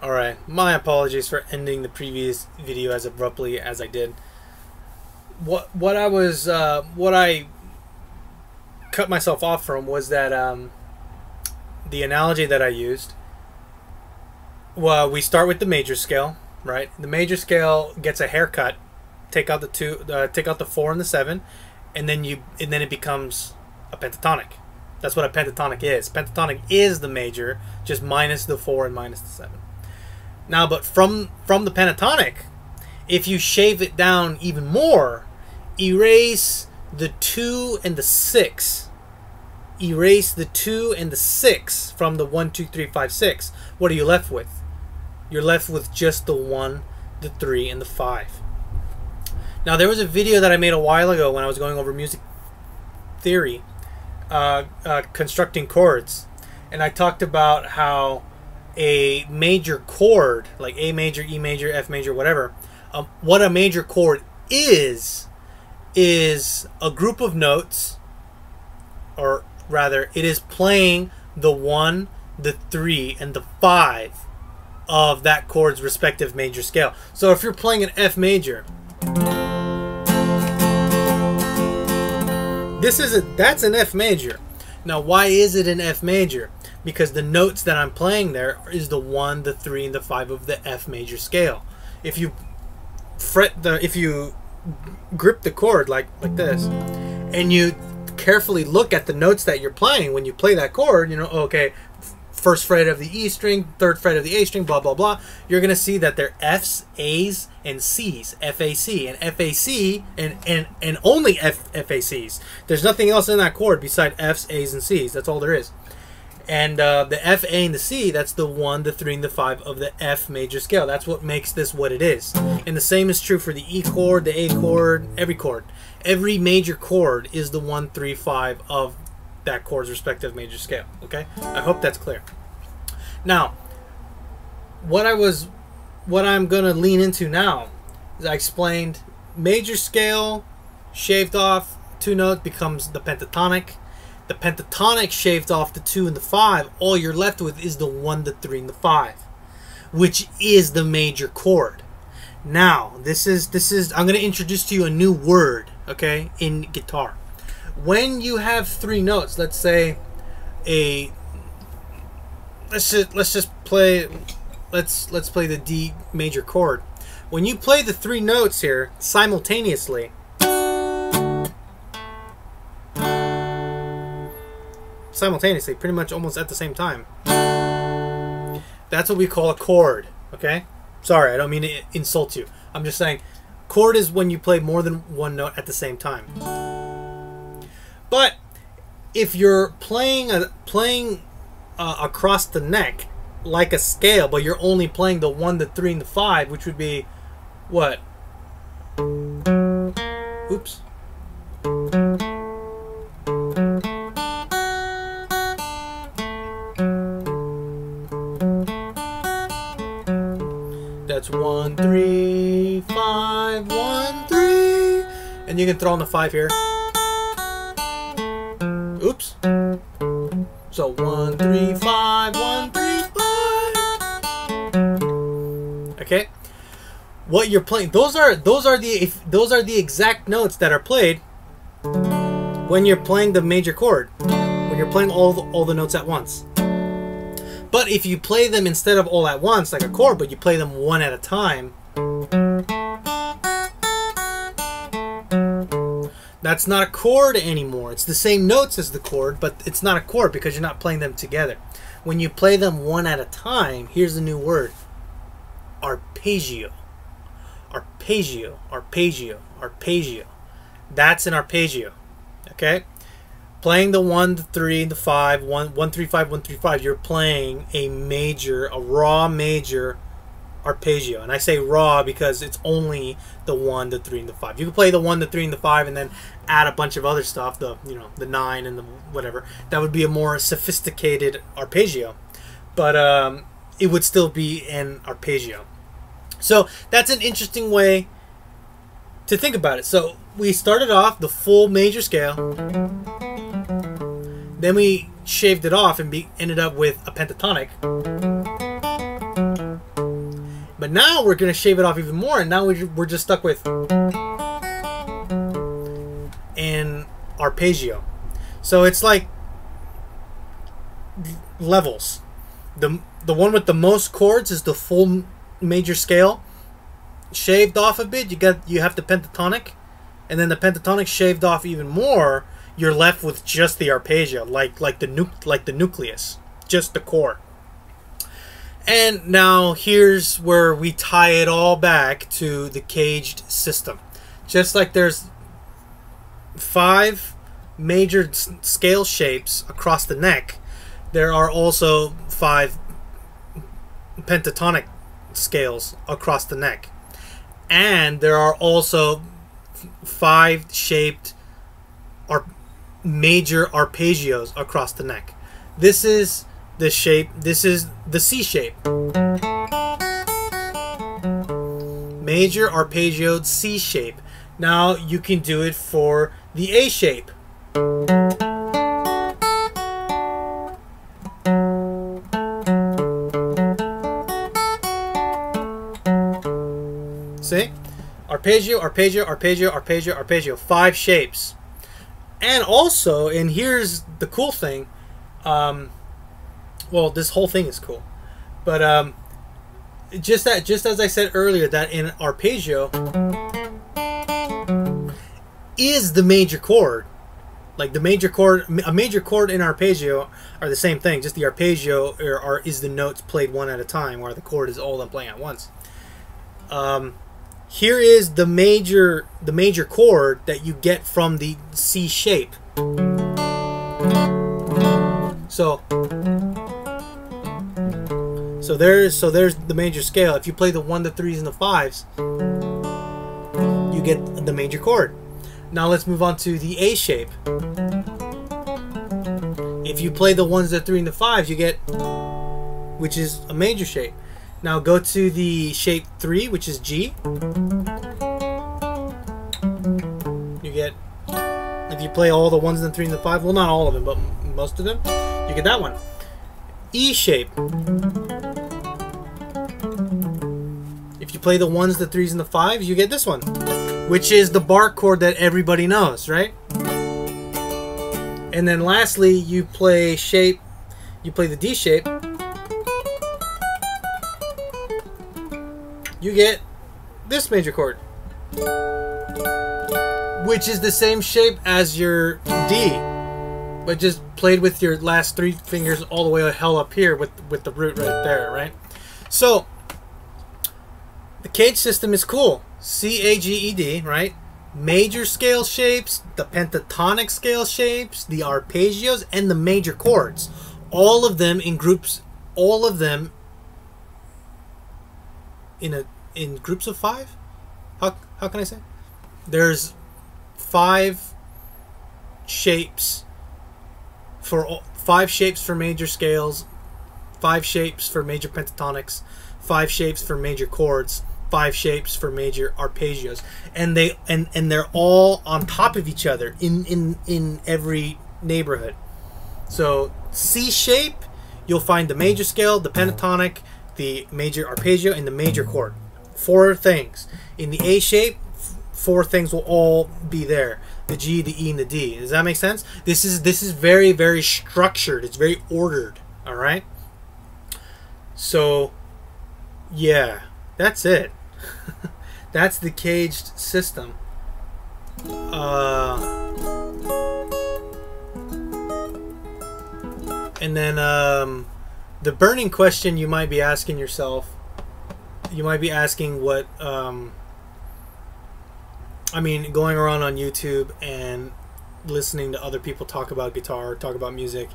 Alright, my apologies for ending the previous video as abruptly as I did. What I cut myself off from was that the analogy that I used. Well, we start with the major scale, right? The major scale gets a haircut. Take out the 4 and the 7, and then it becomes a pentatonic. That's what a pentatonic is. Pentatonic is the major, just minus the 4 and minus the 7. Now, but from the pentatonic, if you shave it down even more, erase the 2 and the 6. Erase the 2 and the 6 from the 1, 2, 3, 5, 6. What are you left with? You're left with just the 1, the 3, and the 5. Now, there was a video that I made a while ago when I was going over music theory, constructing chords, and I talked about how a major chord, like A major, E major, F major, whatever, what a major chord is a group of notes, or rather, it is playing the 1, the 3, and the 5 of that chord's respective major scale. So if you're playing an F major, that's an F major. Now, why is it an F major? Because the notes that I'm playing there is the 1, the 3, and the 5 of the F major scale. If you grip the chord like this, and you carefully look at the notes that you're playing when you play that chord, you know, okay, first fret of the E string, third fret of the A string, blah blah blah, you're gonna see that they're F's, A's, and C's, FAC, and FAC, and only FACs. There's nothing else in that chord beside F's, A's, and C's. That's all there is. And the F, A, and the C, that's the 1, the 3, and the 5 of the F major scale. That's what makes this what it is. And the same is true for the E chord, the A chord, every chord. Every major chord is the 1, 3, 5 of that chord's respective major scale. Okay? I hope that's clear. Now, what I'm going to lean into now is I explained major scale shaved off 2 notes becomes the pentatonic. The pentatonic shaved off the 2 and the 5, all you're left with is the 1, the 3, and the 5, which is the major chord. Now, this is I'm going to introduce to you a new word, okay, in guitar. When you have 3 notes, let's say let's play the D major chord. When you play the 3 notes here simultaneously, pretty much almost at the same time, that's what we call a chord. Okay, sorry, I don't mean to insult you. I'm just saying chord is when you play more than 1 note at the same time. But if you're playing across the neck like a scale, but you're only playing the 1, the 3, and the 5, which would be what? Oops. That's 1, 3, 5, 1, 3, and you can throw in the 5 here. Oops. So 1, 3, 5, 1, 3, 5. Okay. What you're playing, those are the exact notes that are played when you're playing the major chord. When you're playing all the notes at once. But if you play them instead of all at once, like a chord, but you play them one at a time, that's not a chord anymore. It's the same notes as the chord, but it's not a chord because you're not playing them together. When you play them one at a time, here's the new word: arpeggio. Arpeggio, arpeggio, arpeggio. That's an arpeggio. Okay? Playing the 1, the 3, the 5, 1, 1, 3, 5, 1, 3, 5, you're playing a raw major arpeggio. And I say raw because it's only the 1, the 3, and the 5. You can play the 1, the 3, and the 5 and then add a bunch of other stuff, the 9 and the whatever. That would be a more sophisticated arpeggio. But it would still be an arpeggio. So that's an interesting way to think about it. So we started off the full major scale. Then we shaved it off and ended up with a pentatonic. But now we're going to shave it off even more, and now we're just stuck with an arpeggio. So it's like levels. The one with the most chords is the full major scale. Shaved off a bit, you have the pentatonic, and then the pentatonic shaved off even more. You're left with just the arpeggio, like the nucleus, just the core. And now here's where we tie it all back to the caged system. Just like there's 5 major scale shapes across the neck, there are also 5 pentatonic scales across the neck. And there are also 5 shaped major arpeggios across the neck. This is the shape. This is the C shape. Major arpeggioed C shape. Now you can do it for the A shape. See? Arpeggio, arpeggio, arpeggio, arpeggio, arpeggio. 5 shapes. And also, and here's the cool thing, well, this whole thing is cool, but just as I said earlier, that in arpeggio is the major chord. Like the major chord, a major chord and arpeggio are the same thing. Just the arpeggio is the notes played one at a time, while the chord is all them playing at once. Here is the major chord that you get from the C shape. So there's the major scale. If you play the 1, the 3s, and the 5s, you get the major chord. Now let's move on to the A shape. If you play the 1s, the 3s, and the 5s, you get, which is a major shape. Now go to the shape 3, which is G. You get, if you play all the 1s and the 3s and the 5s, well, not all of them, but most of them, you get that one. E shape. If you play the 1s, the 3s, and the 5s, you get this one, which is the bar chord that everybody knows, right? And then lastly, you play the D shape. You get this major chord, which is the same shape as your D, but just played with your last 3 fingers all the way to hell up here with the root right there, right? So the cage system is cool. C-A-G-E-D, right? Major scale shapes, the pentatonic scale shapes, the arpeggios, and the major chords. All of them in groups. All of them in groups of 5. How can I say? There's 5 shapes for 5 shapes for major scales, 5 shapes for major pentatonics, 5 shapes for major chords, 5 shapes for major arpeggios, and they're all on top of each other in every neighborhood. So C shape, you'll find the major scale, the pentatonic, the major arpeggio, and the major chord. 4 things. In the A shape, 4 things will all be there. The G, the E, and the D. Does that make sense? This is very, very structured. It's very ordered. All right. So, yeah, that's it. That's the caged system. And then the burning question you might be asking yourself. You might be asking what. I mean, going around on YouTube and listening to other people talk about guitar, talk about music,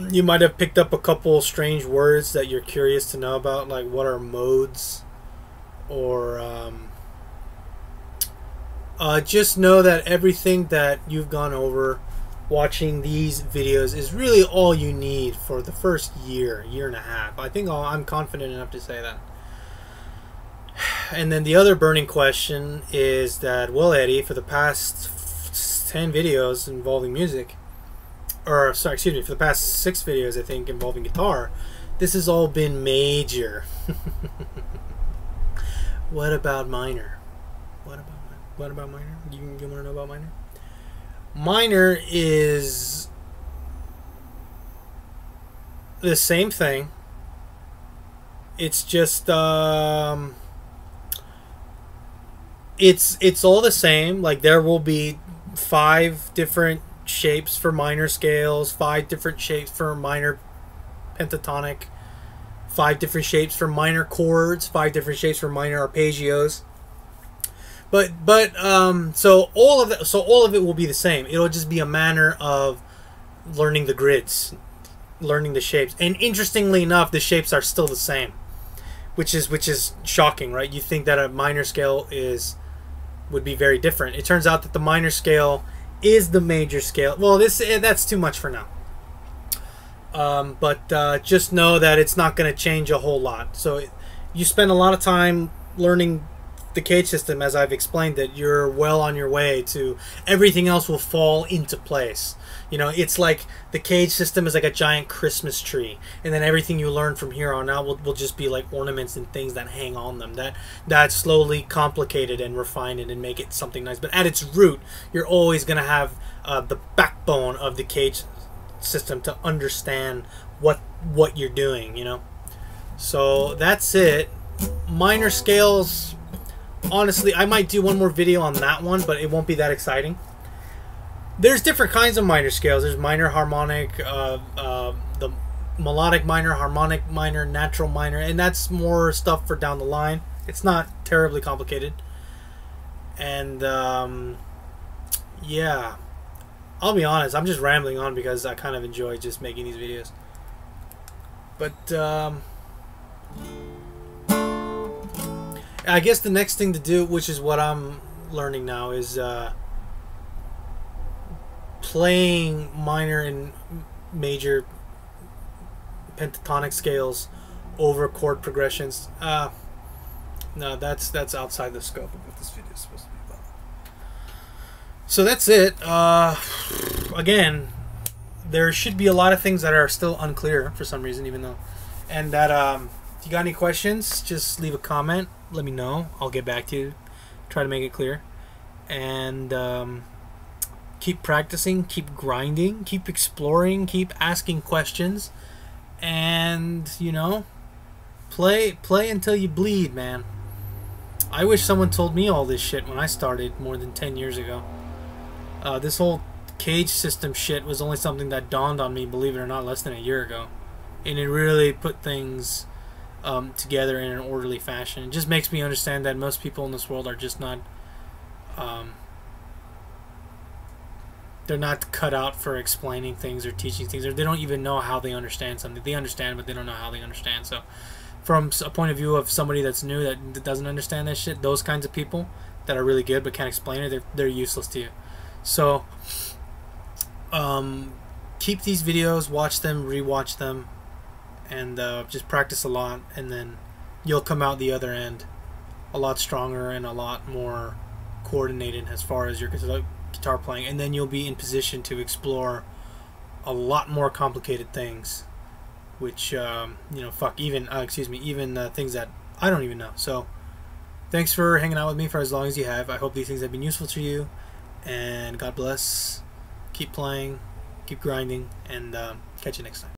you might have picked up a couple strange words that you're curious to know about, like what are modes, or just know that everything that you've gone over watching these videos is really all you need for the first year and a half. I think I'm confident enough to say that. And then the other burning question is that, well, Eddie, for the past 10 videos involving music, or sorry, excuse me, for the past 6 videos, I think, involving guitar, this has all been major. what about minor? What about minor? You want to know about minor? Minor is the same thing. It's just it's all the same. Like, there will be 5 different shapes for minor scales, 5 different shapes for minor pentatonic, 5 different shapes for minor chords, 5 different shapes for minor arpeggios. So all of it will be the same. It'll just be a manner of learning the grids, learning the shapes. And interestingly enough, the shapes are still the same, which is shocking, right? You think that a minor scale would be very different. It turns out that the minor scale is the major scale. Well, that's too much for now. Just know that it's not going to change a whole lot. So you spend a lot of time learning the cage system, as I've explained it. You're well on your way to everything else will fall into place. You know, it's like the cage system is like a giant Christmas tree, and then everything you learn from here on out will just be like ornaments and things that hang on them that slowly complicate it and refine it and make it something nice. But at its root, you're always going to have the backbone of the cage system to understand what you're doing, you know. So that's it. Minor scales, honestly, I might do one more video on that one, but it won't be that exciting. There's different kinds of minor scales. There's minor harmonic, the melodic minor, harmonic minor, natural minor, and that's more stuff for down the line. It's not terribly complicated. And yeah, I'll be honest, I'm just rambling on because I kind of enjoy just making these videos. But I guess the next thing to do, which is what I'm learning now, is playing minor and major pentatonic scales over chord progressions. No, that's outside the scope of what this video is supposed to be about. So that's it. Again, there should be a lot of things that are still unclear for some reason, even though, and that if you got any questions, just leave a comment. Let me know. I'll get back to you. Try to make it clear. And keep practicing, keep grinding, keep exploring, keep asking questions, and, you know, play until you bleed, man. I wish someone told me all this shit when I started more than 10 years ago. This whole cage system shit was only something that dawned on me, believe it or not, less than a year ago. And it really put things together in an orderly fashion. It just makes me understand that most people in this world are just not they're not cut out for explaining things or teaching things, or they don't even know how they understand something. They understand, but they don't know how they understand. So from a point of view of somebody that's new, that doesn't understand that shit, those kinds of people that are really good but can't explain it, they're useless to you. So keep these videos, watch them, rewatch them, and just practice a lot, and then you'll come out the other end a lot stronger and a lot more coordinated as far as your guitar playing, and then you'll be in position to explore a lot more complicated things, which you know, even things that I don't even know. So thanks for hanging out with me for as long as you have. I hope these things have been useful to you, and God bless. Keep playing, keep grinding, and catch you next time.